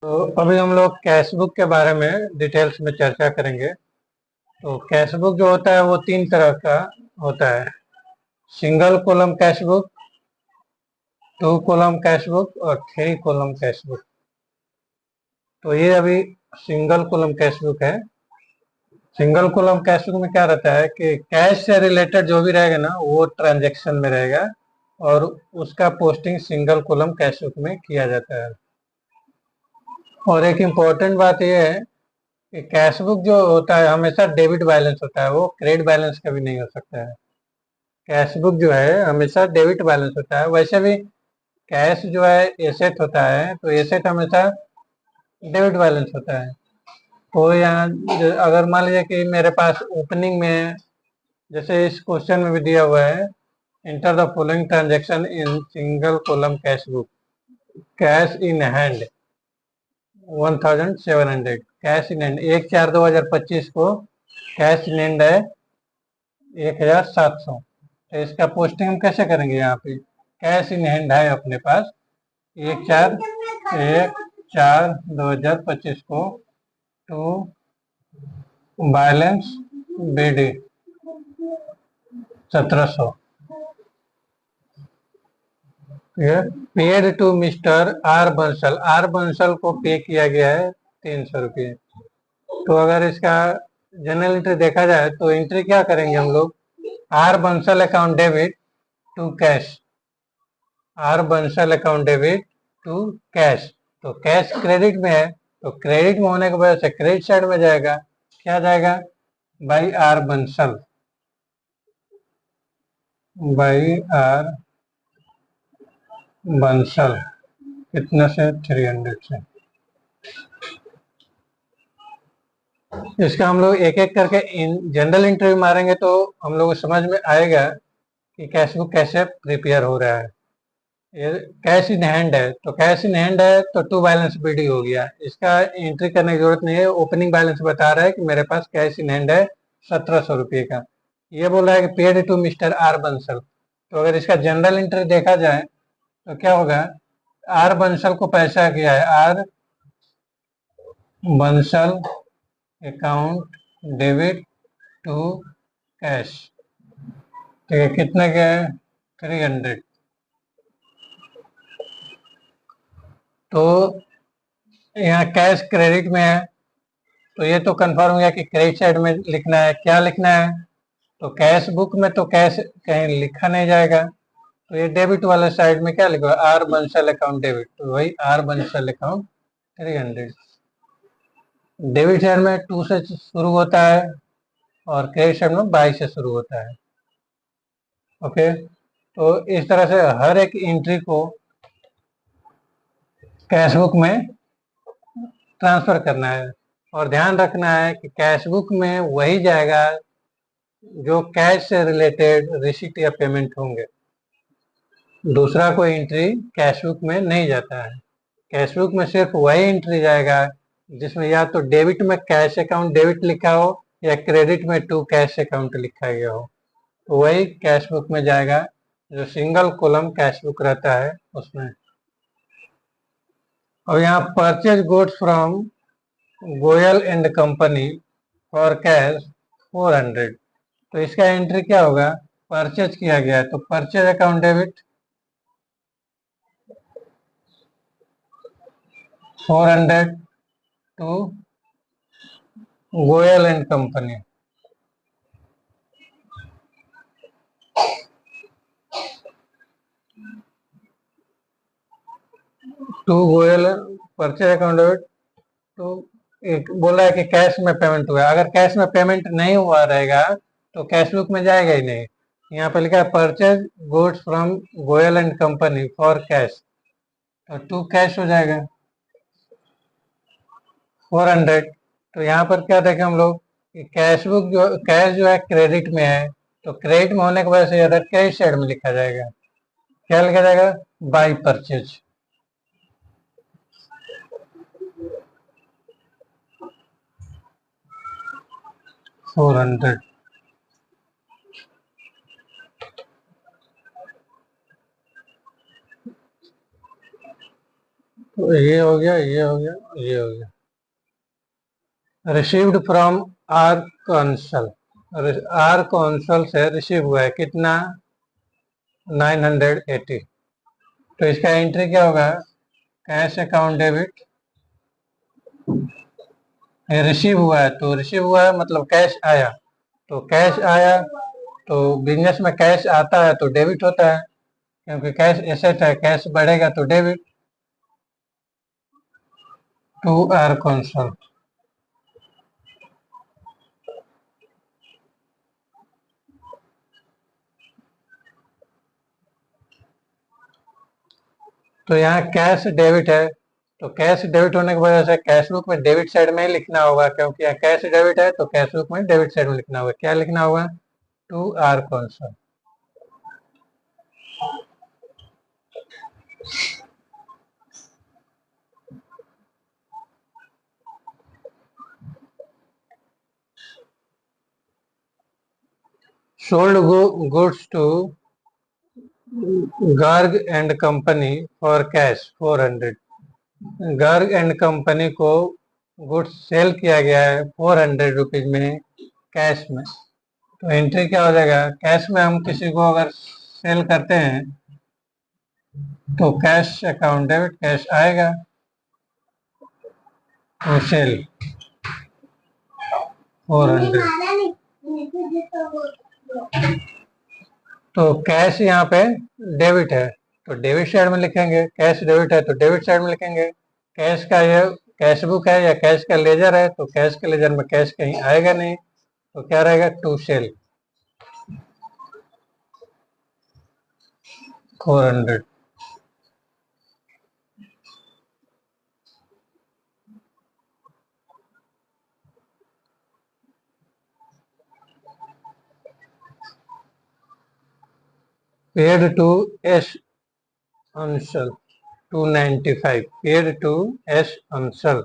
तो अभी हम लोग कैश बुक के बारे में डिटेल्स में चर्चा करेंगे। तो कैश बुक जो होता है वो तीन तरह का होता है। Single column cash book, two column cash book और थ्री कॉलम कैश बुक। तो ये अभी सिंगल कॉलम कैश बुक है। सिंगल कॉलम कैश बुक में क्या रहता है कि कैश से रिलेटेड जो भी रहेगा ना वो ट्रांजैक्शन में रहेगा और उसका posting single column cash book में किया जाता है। और एक इम्पोर्टेंट बात यह है कि कैश बुक जो होता है हमेशा डेबिट बैलेंस होता है, वो क्रेडिट बैलेंस कभी नहीं हो सकता है। कैश बुक जो है हमेशा डेबिट बैलेंस होता है। वैसे भी कैश जो है एसेट होता है, तो एसेट हमेशा डेबिट बैलेंस होता है। तो यहाँ अगर मान लीजिए कि मेरे पास ओपनिंग में, जैसे इस क्वेश्चन में भी दिया हुआ है, enter the following transaction in single column cash book. Cash in hand 1700, cash in hand 1/4/2025 को कैश इन हैंड है 1700। तो इसका पोस्टिंग हम कैसे करेंगे? यहाँ पे कैश इन हैंड है अपने पास 1/4/2025 को to balance BD 1700। Paid to mister R Bansal, R Bansal को पे किया गया है 300 रुपये। तो अगर इसका जनरल एंट्री देखा जाए तो एंट्री क्या करेंगे हम लोग? R Bansal account debit to cash, R Bansal account debit to cash. तो कैश क्रेडिट में है, तो क्रेडिट में होने की वजह से क्रेडिट साइड में जाएगा। क्या जाएगा? By R Bansal, by R Bansal कितने से? 300 से। इसका हम लोग एक एक करके जनरल इंटरव्यू मारेंगे तो हम लोग को समझ में आएगा कि कैश बुक कैसे प्रिपेयर हो रहा है। ये कैश इन हैंड है, तो कैश इन हैंड है तो टू बैलेंस BD हो गया। इसका एंट्री करने की जरूरत नहीं है, ओपनिंग बैलेंस बता रहा है कि मेरे पास कैश इन हैंड है 1700 रुपये का। ये बोल रहा है कि paid to mister R Bansal. तो अगर इसका जनरल एंट्री देखा जाए तो क्या होगा? आर बंसल को पैसा किया है, R Bansal account debit to cash. ठीक है, कितने के? 300। तो यहाँ कैश क्रेडिट में है, तो ये तो कंफर्म हो गया कि क्रेडिट साइड में लिखना है। क्या लिखना है? तो कैश बुक में तो कैश कहीं लिखा नहीं जाएगा, तो ये डेबिट वाले साइड में क्या लिखा? आर बंसल अकाउंट डेबिट, तो वही R Bansal account 300। Debit side में 2 से शुरू होता है और क्रेडिट साइड में 22 से शुरू होता है। ओके, तो इस तरह से हर एक एंट्री को कैश बुक में ट्रांसफर करना है। और ध्यान रखना है कि कैश बुक में वही जाएगा जो कैश से रिलेटेड रिसीट या पेमेंट होंगे। दूसरा कोई एंट्री कैश बुक में नहीं जाता है। कैश बुक में सिर्फ वही एंट्री जाएगा जिसमें या तो डेबिट में कैश अकाउंट डेबिट लिखा हो या क्रेडिट में टू कैश अकाउंट लिखा गया हो, तो वही कैश बुक में जाएगा जो सिंगल कॉलम कैश बुक रहता है उसमें। और यहाँ purchase goods from Goyal and company for cash 400। तो इसका एंट्री क्या होगा? परचेज किया गया है तो purchase account debit 400 to Goyal and company. To Goyal purchase account debit to, एक बोल रहा है कि कैश में पेमेंट हुआ है। अगर कैश में पेमेंट नहीं हुआ रहेगा तो कैश बुक में जाएगा ही नहीं। यहाँ पे लिखा है purchase goods from Goyal and company for cash, तो टू कैश हो जाएगा 400। तो यहाँ पर क्या देखें हम लोग कि कैश बुक जो कैश जो है क्रेडिट में है, तो क्रेडिट में होने की वजह से अगर क्रेडिट साइड में लिखा जाएगा। क्या लिखा जाएगा? By purchase. Four hundred. तो ये हो गया, ये हो गया, ये हो गया। Received from R Kaunsal, R Kaunsal से रिसीव हुआ है कितना, 980। तो इसका एंट्री क्या होगा, कैश अकाउंट डेबिट, रिसीव हुआ है तो रिसीव हुआ है मतलब कैश आया, तो कैश आया तो बिजनेस में कैश आता है तो डेबिट होता है, क्योंकि कैश एसेट है, कैश बढ़ेगा तो डेबिट। टू आर कौंसल, तो यहाँ कैश डेबिट है, तो कैश डेबिट होने की वजह से कैश बुक में डेबिट साइड में ही लिखना होगा, क्योंकि यहाँ कैश डेबिट है तो कैश बुक में डेबिट साइड में लिखना होगा। क्या लिखना होगा, to R Kaunsal. Sold goods to Garg and company for cash 400, Garg and company को गुड्स सेल किया गया है 400 रुपीज में कैश में। तो एंट्री क्या हो जाएगा, कैश में हम किसी को अगर सेल करते हैं तो कैश अकाउंट डेबिट, कैश आएगा तो सेल 400। तो कैश यहाँ पे डेबिट है तो डेबिट साइड में लिखेंगे, कैश डेबिट है तो डेबिट साइड में लिखेंगे। कैश का ये कैश बुक है या कैश का लेजर है, तो कैश के लेजर में कैश कहीं आएगा नहीं, तो क्या रहेगा, to sale 400। Paid to S Anshal 295, paid to S Anshal,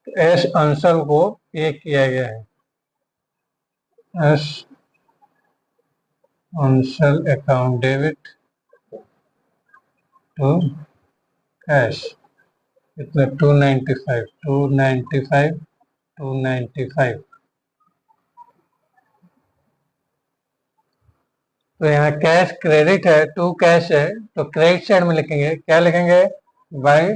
S Anshal को पे किया गया है। S Anshal account debit to cash, कितने, 295, 295, 295। तो यहाँ कैश क्रेडिट है, टू कैश है तो क्रेडिट साइड में लिखेंगे, क्या लिखेंगे, by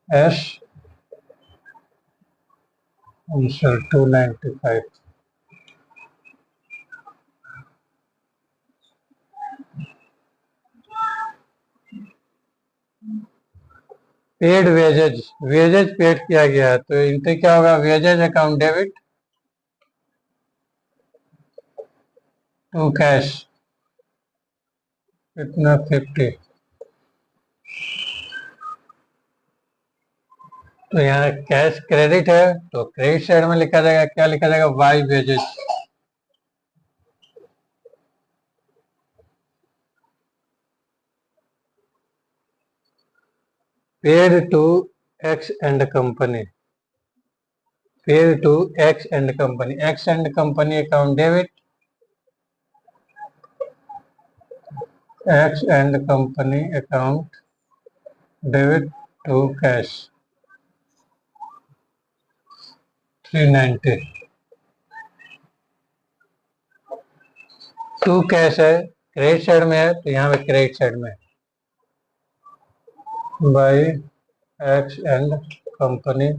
S Anshal 295। Paid wages, wages paid किया गया है तो इनसे क्या होगा, wages account debit to cash, कितना, 50। तो यहाँ कैश क्रेडिट है तो क्रेडिट साइड में लिखा जाएगा, क्या लिखा जाएगा, by wages. Paid to X and company, paid to X and company, X and company account debit, X and company account debit to cash 390। To cash है, क्रेडिट साइड में है तो यहाँ पे क्रेडिट साइड में by X and company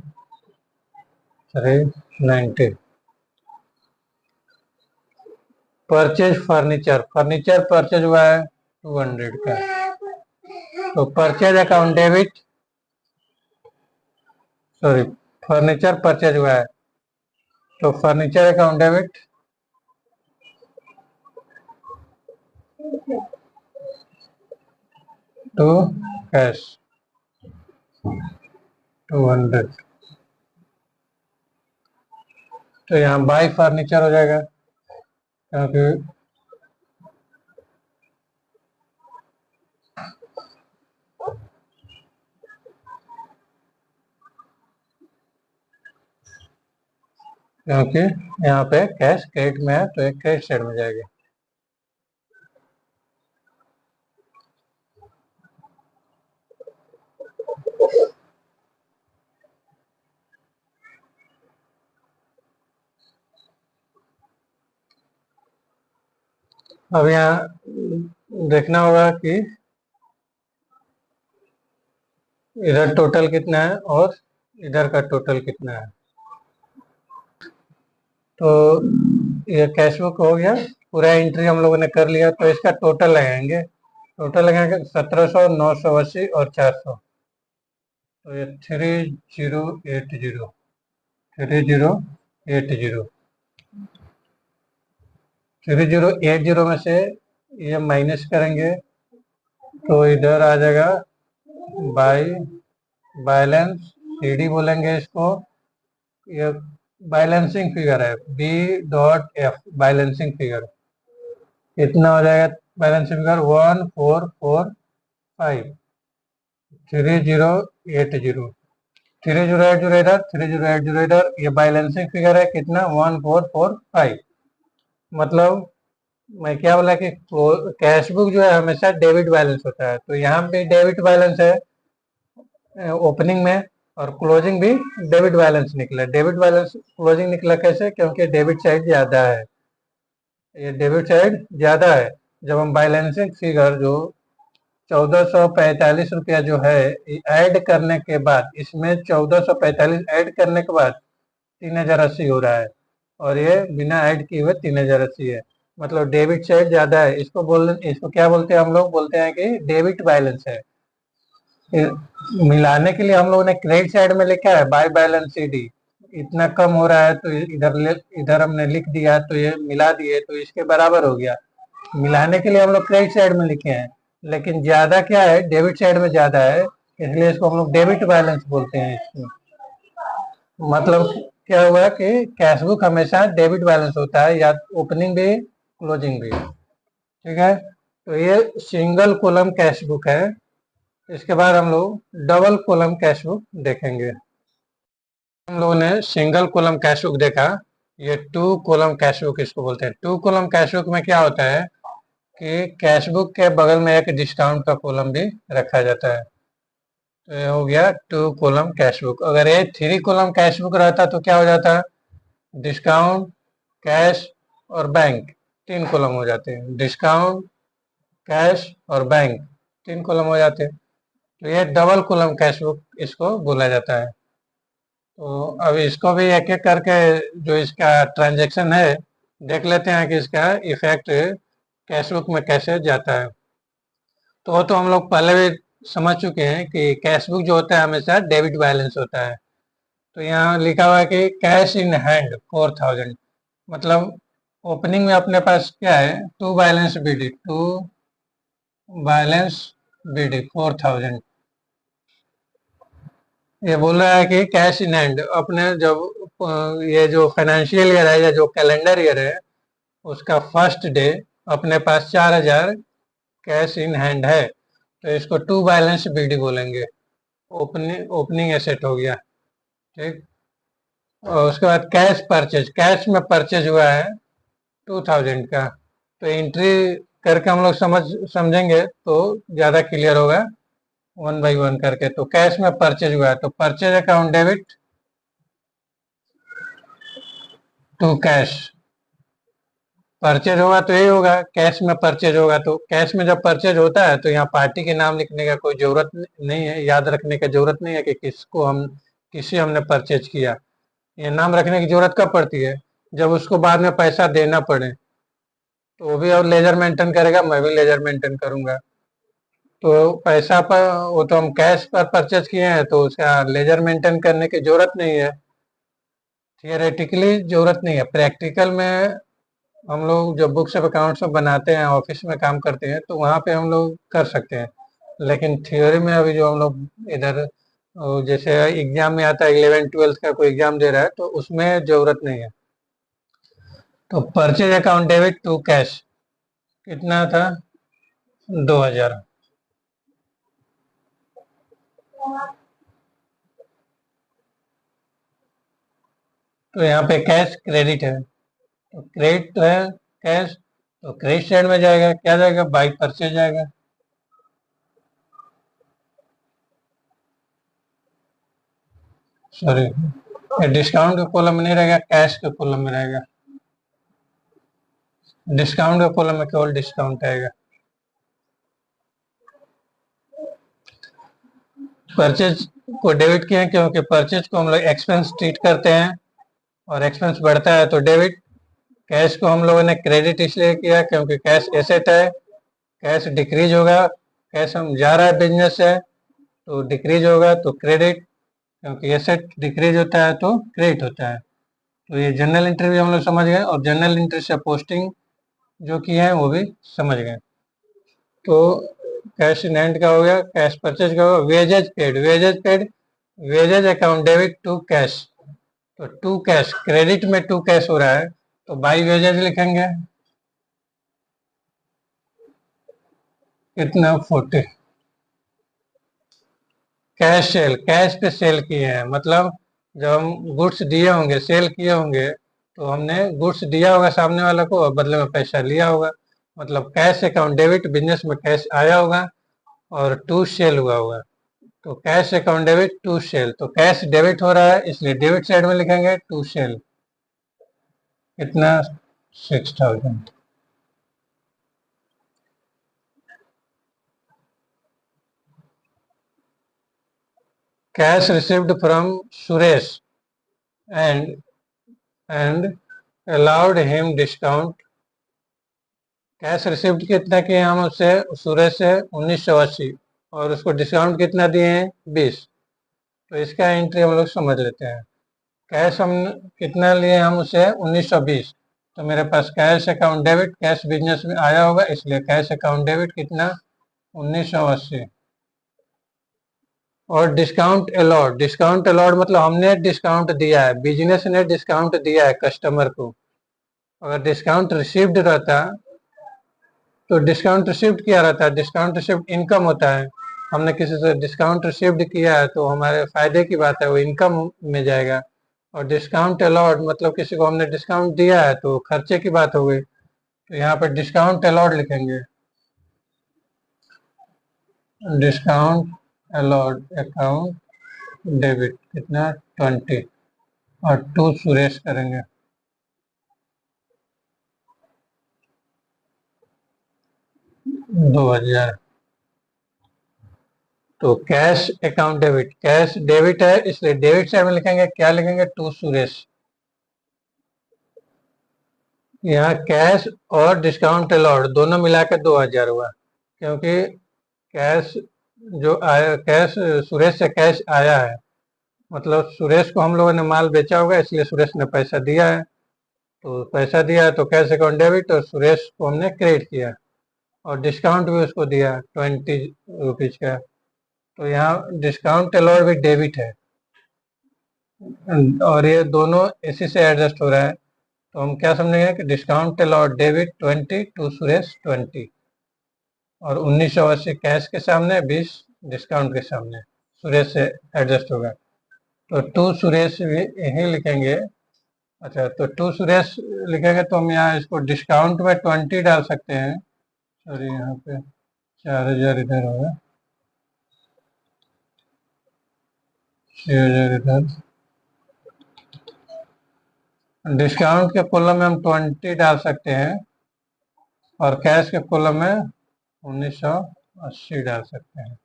390। Purchase furniture, furniture purchase हुआ है 200 का, तो purchase account debit, sorry, furniture purchase हुआ है तो furniture account debit to cash 200। तो यहाँ बाई फर्नीचर हो जाएगा, क्योंकि यहाँ पे कैश क्रेडिट में है तो एक क्रेडिट साइड में जाएगा। अब यहाँ देखना होगा कि इधर टोटल कितना है और इधर का टोटल कितना है। तो ये कैश बुक हो गया, पूरा एंट्री हम लोगों ने कर लिया। तो इसका टोटल लगाएंगे, टोटल लगाएंगे 1700, 980 और 400। तो ये 3080, 3080, 3080 में से ये माइनस करेंगे तो इधर आ जाएगा बाई बैलेंस, सीडी बोलेंगे इसको। ये बैलेंसिंग फिगर है, B dot F, balancing figure कितना हो जाएगा? बैलेंसिंग फिगर 1445, 3080, 3080 इधर, 3080 इधर। ये बैलेंसिंग फिगर है कितना? 1445। मतलब मैं क्या बोला कि कैश बुक जो है हमेशा डेबिट बैलेंस होता है, तो यहाँ पे डेबिट बैलेंस है ओपनिंग में, और क्लोजिंग भी डेबिट बैलेंस निकला। डेबिट बैलेंस क्लोजिंग निकला कैसे? क्योंकि डेबिट साइड ज्यादा है, ये डेबिट साइड ज्यादा है। जब हम बैलेंसिंग फिगर जो 1445 रुपया जो है ऐड करने के बाद, इसमें 1445 ऐड करने के बाद 3080 हो रहा है, और ये बिना ऐड किए हुए 3080 है। मतलब डेबिट साइड ज्यादा है। इसको क्या बोलते हैं? हम लोग बोलते हैं कि डेबिट बैलेंस है। मिलाने के लिए हम लोगों ने क्रेडिट साइड में लिखा है बाय बैलेंस सीडी। इतना कम हो रहा है तो इधर हमने लिख दिया, तो ये मिला दिए तो इसके बराबर हो गया। मिलाने के लिए हम लोग क्रेडिट साइड में लिखे हैं, लेकिन ज्यादा क्या है? डेबिट साइड में ज्यादा है, इसलिए इसको हम लोग डेबिट बैलेंस बोलते हैं इसको। मतलब क्या हुआ कि कैश बुक हमेशा डेबिट बैलेंस होता है, या ओपनिंग भी क्लोजिंग भी। ठीक है, तो ये सिंगल कॉलम कैश बुक है। इसके बाद हम लोग डबल कॉलम कैश बुक देखेंगे। हम लोगों ने सिंगल कॉलम कैश बुक देखा, ये टू कॉलम कैश बुक इसको बोलते हैं। टू कॉलम कैश बुक में क्या होता है कि कैश बुक के बगल में एक डिस्काउंट का कॉलम भी रखा जाता है। तो ये हो गया टू कॉलम कैश बुक। अगर ये थ्री कॉलम कैश बुक रहता तो क्या हो जाता? डिस्काउंट, कैश और बैंक, तीन कॉलम हो जाते हैं। डिस्काउंट, कैश और बैंक, तीन कॉलम हो जाते हैं। तो ये डबल कॉलम कैश बुक इसको बोला जाता है। तो अब इसको भी एक एक करके जो इसका ट्रांजैक्शन है देख लेते हैं कि इसका इफेक्ट कैश बुक में कैसे जाता है। तो वो तो हम लोग पहले भी समझ चुके हैं कि कैश बुक जो होता है हमेशा डेबिट बैलेंस होता है। तो यहाँ लिखा हुआ है कि कैश इन हैंड 4000। मतलब ओपनिंग में अपने पास क्या है? To balance BD, to balance BD 4000। ये बोल रहा है कि कैश इन हैंड अपने जब ये जो फाइनेंशियल ईयर है या जो कैलेंडर ईयर है उसका फर्स्ट डे अपने पास 4000 कैश इन हैंड है, तो इसको टू बैलेंस बीडी बोलेंगे। ओपनिंग एसेट हो गया। ठीक, और उसके बाद कैश परचेज, कैश में परचेज हुआ है 2000 का। तो एंट्री करके हम लोग समझेंगे तो ज़्यादा क्लियर होगा, वन बाई वन करके। तो कैश में परचेज हुआ है तो purchase account debit to cash. Purchase होगा तो यही होगा, कैश में परचेज होगा। तो कैश में जब परचेज होता है तो यहाँ पार्टी के नाम लिखने का कोई जरूरत नहीं है, याद रखने की जरूरत नहीं है कि किसे हमने परचेज किया। ये नाम रखने की जरूरत कब पड़ती है? जब उसको बाद में पैसा देना पड़े। तो वो भी और लेजर मेंटेन करेगा, मैं भी लेजर मेंटेन करूंगा। तो पैसा पर वो तो हम कैश पर परचेज किए हैं तो उसका लेजर मेंटेन करने की जरूरत नहीं है। थियोरेटिकली जरूरत नहीं है, प्रैक्टिकल में हम लोग जब बुक्स ऑफ अकाउंट्स में बनाते हैं, ऑफिस में काम करते हैं, तो वहाँ पे हम लोग कर सकते हैं। लेकिन थ्योरी में अभी जो हम लोग इधर जैसे एग्जाम में आता है, 11th 12th का कोई एग्जाम दे रहा है, तो उसमें जरूरत नहीं है। तो purchase account debit to cash कितना था? 2000। तो यहाँ पे कैश क्रेडिट है, तो क्रेडिट है कैश, तो क्रेडिट साइड में जाएगा, क्या जाएगा? बाई परचेज जाएगा। सॉरी, डिस्काउंट के कॉलम में नहीं रहेगा, कैश के कॉलम में रहेगा। डिस्काउंट के कॉलम में केवल डिस्काउंट आएगा। परचेज को डेबिट किया क्योंकि परचेज को हम लोग एक्सपेंस ट्रीट करते हैं और एक्सपेंस बढ़ता है तो डेबिट। कैश को हम लोगों ने क्रेडिट इसलिए किया क्योंकि कैश एसेट है, कैश डिक्रीज होगा, कैश हम जा रहा है बिजनेस से तो डिक्रीज होगा तो क्रेडिट, क्योंकि एसेट डिक्रीज होता है तो क्रेडिट होता है। तो ये जनरल एंट्री भी हम लोग समझ गए और जनरल एंट्री से पोस्टिंग जो की है वो भी समझ गए। तो कैश इन हैंड का हो गया, कैश परचेज का हो गया। Wages paid, wages paid, wages account debit to cash. तो टू कैश, क्रेडिट में टू कैश हो रहा है तो बाई वेजेज लिखेंगे। कितना 40। कैश सेल, कैश पे सेल किए हैं मतलब जब हम गुड्स दिए होंगे, सेल किए होंगे तो हमने गुड्स दिया होगा सामने वाला को और बदले में पैसा लिया होगा, मतलब कैश अकाउंट डेबिट, बिजनेस में कैश आया होगा और टू सेल हुआ होगा। तो cash account debit to sale, तो कैश डेबिट हो रहा है इसलिए डेबिट साइड में लिखेंगे टू सेल। कितना 6000। Cash received from Suresh and allowed him discount. Cash receipt कितना किए हम उससे, सुरेश से 1980 और उसको डिस्काउंट कितना दिए हैं 20। तो इसका एंट्री हम लोग समझ लेते हैं। कैश हम कितना लिए हम उसे 1920, तो मेरे पास cash account debit, cash business में आया होगा इसलिए कैश अकाउंट डेबिट कितना 1980। और डिस्काउंट अलॉट, डिस्काउंट अलॉट मतलब हमने डिस्काउंट दिया है, बिजनेस ने डिस्काउंट दिया है कस्टमर को। अगर डिस्काउंट रिसीव्ड रहता तो डिस्काउंट रिसीव्ड किया रहता है, डिस्काउंट रिसीव्ड इनकम होता है। हमने किसी से डिस्काउंट रिसीव्ड किया है तो हमारे फायदे की बात है, वो इनकम में जाएगा। और डिस्काउंट अलॉट मतलब किसी को हमने डिस्काउंट दिया है तो खर्चे की बात हो गई, तो यहाँ पर डिस्काउंट अलॉट लिखेंगे। डिस्काउंट अलॉट अकाउंट डेबिट कितना 20 और टू सुरेश करेंगे 2000। तो cash account debit, cash debit है इसलिए डेबिट साइड में लिखेंगे, क्या लिखेंगे टू सुरेश। यहाँ कैश और डिस्काउंट अलॉट दोनों मिलाकर 2000 हुआ, क्योंकि कैश जो आया, कैश सुरेश से कैश आया है मतलब सुरेश को हम लोगों ने माल बेचा होगा इसलिए सुरेश ने पैसा दिया है। तो पैसा दिया है तो कैश अकाउंट डेबिट और सुरेश को हमने क्रेडिट किया और डिस्काउंट भी उसको दिया 20 रुपीज का। तो यहाँ डिस्काउंट अलॉट भी डेबिट है और ये दोनों इसी से एडजस्ट हो रहा है। तो हम क्या समझेंगे कि discount allowed debit 20 to Suresh 20 और 1980 कैश के सामने 20 डिस्काउंट के सामने, सुरेश से एडजस्ट होगा तो टू सुरेश भी यही लिखेंगे। अच्छा, तो टू सुरेश लिखेंगे तो हम यहाँ इसको डिस्काउंट में 20 डाल सकते हैं। सॉरी, यहाँ पे 4000 इधर होगा, 6000 इधर। डिस्काउंट के कॉलम में हम 20 डाल सकते हैं और कैश के कॉलम में 1980 डाल सकते हैं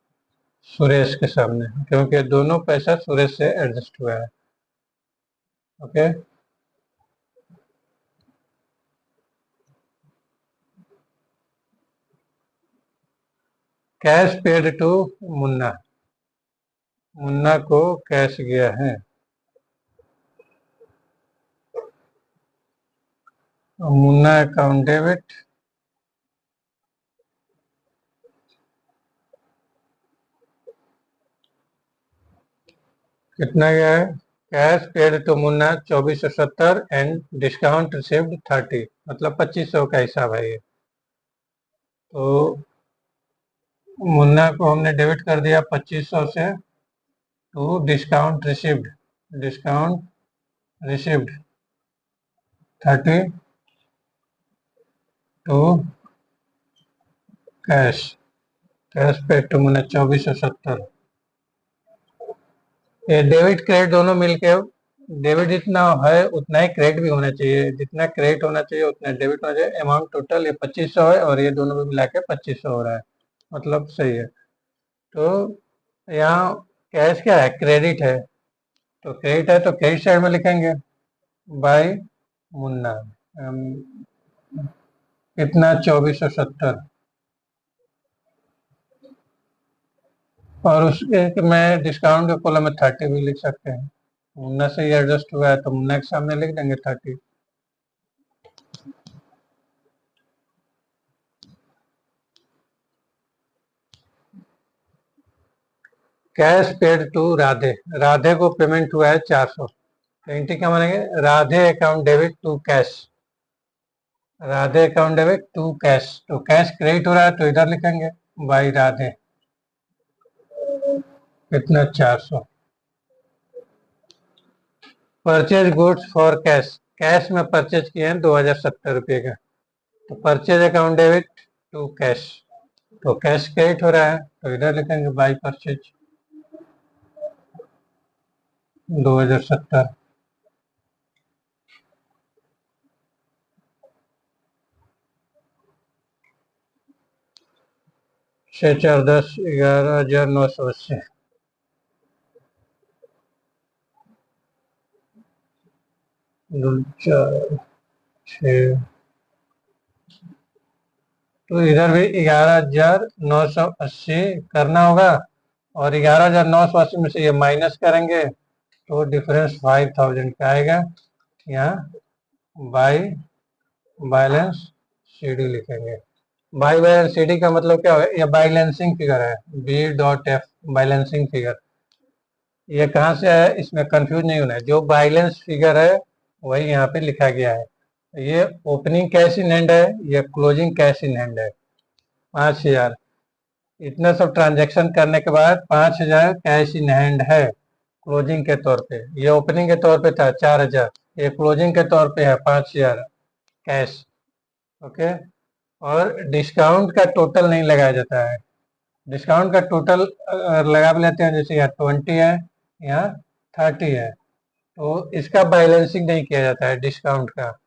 सुरेश के सामने, क्योंकि दोनों पैसा सुरेश से एडजस्ट हुआ है। Okay, cash paid to Munna, Munna को कैश गया है। मुन्ना अकाउंट डेबिट कितना गया है, cash paid to Munna 2470 and discount received 30, मतलब 2500 का हिसाब है ये। तो मुन्ना को हमने डेबिट कर दिया 2500 से to discount received, discount received 30 to cash, cash paid to Munna 2470। ये डेबिट क्रेडिट दोनों मिलके, डेबिट जितना है उतना ही क्रेडिट भी होना चाहिए, जितना क्रेडिट होना चाहिए उतना डेबिट होना चाहिए। अमाउंट टोटल ये 2500 है और ये दोनों भी मिला के 2500 हो रहा है, मतलब सही है। तो यहाँ कैश क्या है, क्रेडिट है, तो क्रेडिट है तो क्रेडिट साइड में लिखेंगे बाय मुन्ना। कितना, 2470। और उसके में डिस्काउंट के कॉलम में 30 भी लिख सकते हैं। मुन्ना से ही एडजस्ट हुआ है तो मुन्ना के सामने लिख देंगे 30। Cash paid to Radhe, Radhe को पेमेंट हुआ है 400, तो एंट्री क्या मानेंगे, Radhe account debit to cash, Radhe account debit to cash, तो कैश क्रेडिट हो रहा है तो इधर लिखेंगे बाई राधे, कितना, 400। Purchase goods for cash, cash में परचेज किए हैं 2070 रुपये का, तो purchase account debit to cash, तो कैश क्रेडिट हो रहा है तो इधर लिखेंगे बाई परचेज 2070। 6 4 10 11,980। दो चार छः, तो इधर भी 11,980 करना होगा, और 11,980 में से ये माइनस करेंगे तो डिफरेंस 5,000 का आएगा। यहाँ बाई बैलेंस सीडी लिखेंगे। बाई बैलेंस सीडी का मतलब क्या है, ये बैलेंसिंग फिगर है, B dot F balancing figure. ये कहाँ से है, इसमें कंफ्यूज नहीं होना है, जो बैलेंस फिगर है वही यहाँ पे लिखा गया है। ये ओपनिंग कैश इन हैंड है, ये क्लोजिंग कैश इन हैंड है, 5,000। इतना सब ट्रांजैक्शन करने के बाद 5,000 कैश इन हैंड है क्लोजिंग के तौर पे। ये ओपनिंग के तौर पे था 4,000, ये क्लोजिंग के तौर पे है 5,000 कैश। ओके, और डिस्काउंट का टोटल नहीं लगाया जाता है। डिस्काउंट का टोटल लगा भी लेते हैं, जैसे यहाँ 20 है, यहाँ 30 है, तो इसका बैलेंसिंग नहीं किया जाता है डिस्काउंट का।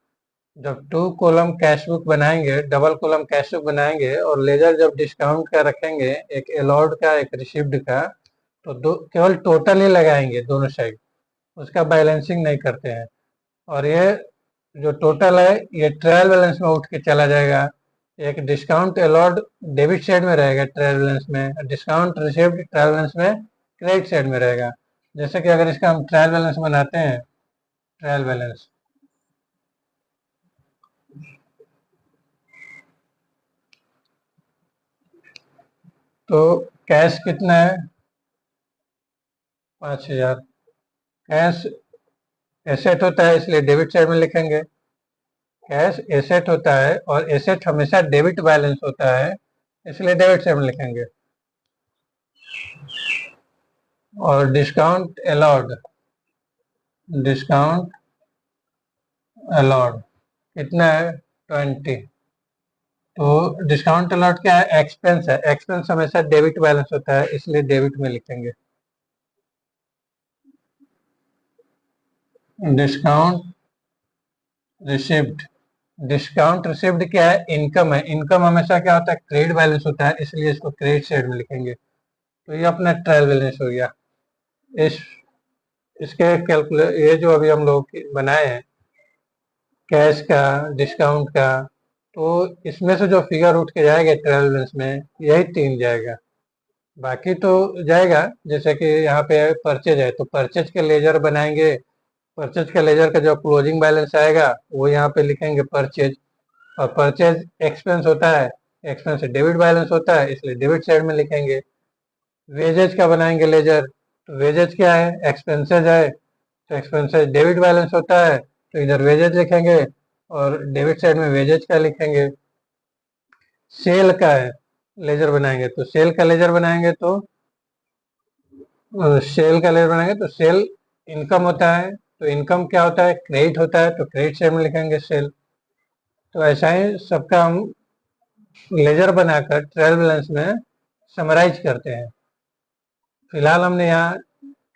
जब 2 कॉलम कैश बुक बनाएंगे, डबल कॉलम कैश बुक बनाएंगे और लेजर जब डिस्काउंट का रखेंगे, एक अलॉर्ड का एक रिसिप्ड का, तो दो केवल टोटल ही लगाएंगे दोनों साइड, उसका बैलेंसिंग नहीं करते हैं। और ये जो टोटल है ये ट्रायल बैलेंस में उठ के चला जाएगा। एक डिस्काउंट अलॉर्ड डेबिट साइड में रहेगा ट्रायल बैलेंस में, डिस्काउंट रिसिप्ड ट्रायल बैलेंस में क्रेडिट साइड में रहेगा। जैसे कि अगर इसका हम ट्रायल बैलेंस बनाते हैं, ट्रायल बैलेंस, तो कैश कितना है, 5,000। कैश एसेट होता है इसलिए डेबिट साइड में लिखेंगे, कैश एसेट होता है और एसेट हमेशा डेबिट बैलेंस होता है इसलिए डेबिट साइड में लिखेंगे। और डिस्काउंट अलाउड, डिस्काउंट अलाउड कितना है, 20। तो डिस्काउंट अलाउड क्या है, एक्सपेंस है, एक्सपेंस हमेशा डेबिट बैलेंस होता है इसलिए डेबिट में लिखेंगे। डिस्काउंट रिसिप्ट, डिस्काउंट रिसिप्ट क्या है, इनकम है, इनकम हमेशा क्या होता है, क्रेडिट बैलेंस होता है इसलिए इसको क्रेडिट साइड में लिखेंगे। तो ये अपना ट्रायल बैलेंस हो गया। इस इसके ये जो अभी हम लोग बनाए हैं कैश का, डिस्काउंट का, तो इसमें से जो फिगर उठ के जाएगा ट्रायल बैलेंस में, यही 3 जाएगा, बाकी तो जाएगा। जैसे कि यहाँ पे परचेज है तो परचेज के लेजर बनाएंगे, परचेज के लेजर का जो क्लोजिंग बैलेंस आएगा वो यहाँ पे लिखेंगे परचेज। और परचेज एक्सपेंस होता है, एक्सपेंस डेबिट बैलेंस होता है इसलिए डेबिट साइड में लिखेंगे। वेजेज का बनाएंगे लेजर, तो वेजेज क्या है, एक्सपेंसेज है, तो एक्सपेंसेज डेबिट बैलेंस होता है तो इधर वेजेज लिखेंगे और डेबिट साइड में वेजेज का लिखेंगे। सेल का है लेजर बनाएंगे, तो सेल का लेजर बनाएंगे तो सेल का लेजर बनाएंगे तो सेल इनकम होता है, तो इनकम क्या होता है, क्रेडिट होता है, तो क्रेडिट साइड में लिखेंगे सेल। तो ऐसा ही सबका हम लेजर बनाकर ट्रायल बैलेंस में समराइज करते हैं। फिलहाल हमने यहाँ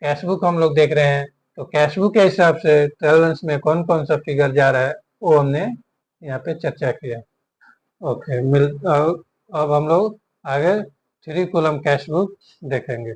कैश बुक हम लोग देख रहे हैं, तो कैश बुक के हिसाब से ट्रायल बैलेंस में कौन कौन सा फिगर जा रहा है वो हमने यहाँ पे चर्चा किया। ओके, अब हम लोग आगे 3 कॉलम कैश बुक देखेंगे।